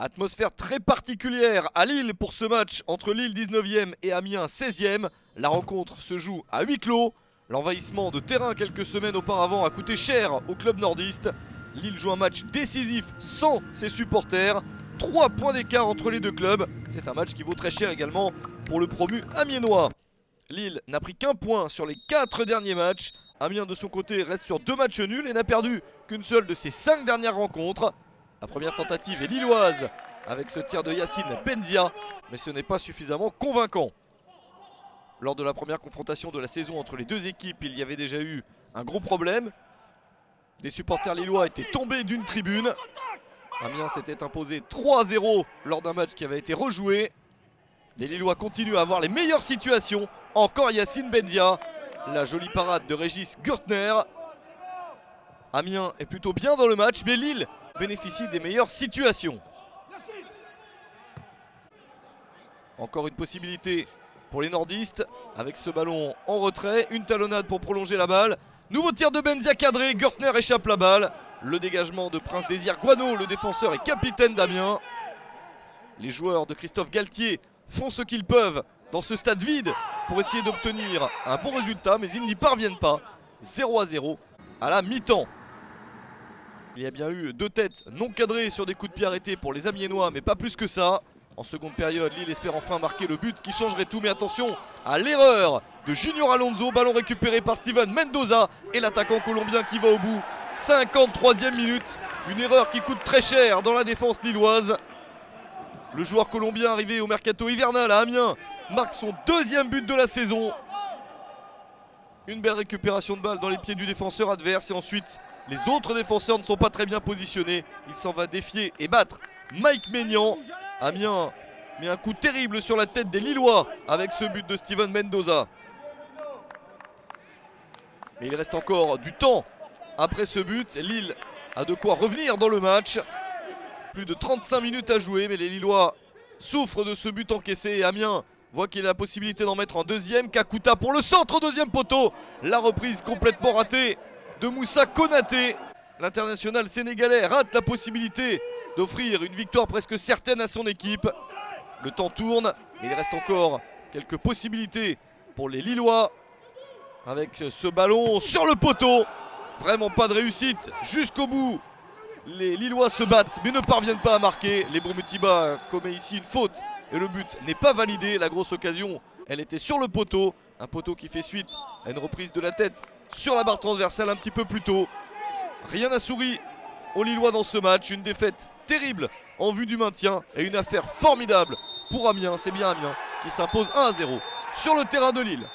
Atmosphère très particulière à Lille pour ce match entre Lille 19e et Amiens 16e. La rencontre se joue à huis clos. L'envahissement de terrain quelques semaines auparavant a coûté cher au club nordiste. Lille joue un match décisif sans ses supporters. 3 points d'écart entre les deux clubs. C'est un match qui vaut très cher également pour le promu amiénois. Lille n'a pris qu'un point sur les 4 derniers matchs. Amiens de son côté reste sur 2 matchs nuls et n'a perdu qu'une seule de ses 5 dernières rencontres. La première tentative est lilloise avec ce tir de Yacine Benzia, mais ce n'est pas suffisamment convaincant. Lors de la première confrontation de la saison entre les deux équipes, il y avait déjà eu un gros problème. Des supporters lillois étaient tombés d'une tribune. Amiens s'était imposé 3-0 lors d'un match qui avait été rejoué. Les Lillois continuent à avoir les meilleures situations. Encore Yacine Benzia. La jolie parade de Régis Gürtner. Amiens est plutôt bien dans le match, mais Lille bénéficie des meilleures situations. Encore une possibilité pour les nordistes avec ce ballon en retrait. Une talonnade pour prolonger la balle. Nouveau tir de Benzia cadré. Gürtner échappe la balle. Le dégagement de Prince Désir Guano, le défenseur et capitaine d'Amiens. Les joueurs de Christophe Galtier font ce qu'ils peuvent dans ce stade vide pour essayer d'obtenir un bon résultat, mais ils n'y parviennent pas. 0-0 à la mi-temps. Il y a bien eu 2 têtes non cadrées sur des coups de pied arrêtés pour les Amiénois, mais pas plus que ça. En seconde période, Lille espère enfin marquer le but qui changerait tout, mais attention à l'erreur de Junior Alonso. Ballon récupéré par Steven Mendoza et l'attaquant colombien qui va au bout. 53e minute, une erreur qui coûte très cher dans la défense lilloise. Le joueur colombien arrivé au mercato hivernal à Amiens marque son 2e but de la saison. Une belle récupération de balle dans les pieds du défenseur adverse et ensuite les autres défenseurs ne sont pas très bien positionnés. Il s'en va défier et battre Mike Maignan. Amiens met un coup terrible sur la tête des Lillois avec ce but de Steven Mendoza. Mais il reste encore du temps après ce but. Lille a de quoi revenir dans le match. Plus de 35 minutes à jouer, mais les Lillois souffrent de ce but encaissé. Et Amiens voit qu'il a la possibilité d'en mettre un deuxième. Kakuta pour le centre, 2e poteau. La reprise complètement ratée de Moussa Konaté. L'international sénégalais rate la possibilité d'offrir une victoire presque certaine à son équipe. Le temps tourne, mais il reste encore quelques possibilités pour les Lillois. Avec ce ballon sur le poteau. Vraiment pas de réussite jusqu'au bout. Les Lillois se battent mais ne parviennent pas à marquer. Les Boumetiba commet ici une faute et le but n'est pas validé. La grosse occasion, elle était sur le poteau. Un poteau qui fait suite à une reprise de la tête sur la barre transversale un petit peu plus tôt. Rien n'a souri aux Lillois dans ce match. Une défaite terrible en vue du maintien et une affaire formidable pour Amiens. C'est bien Amiens qui s'impose 1-0 sur le terrain de Lille.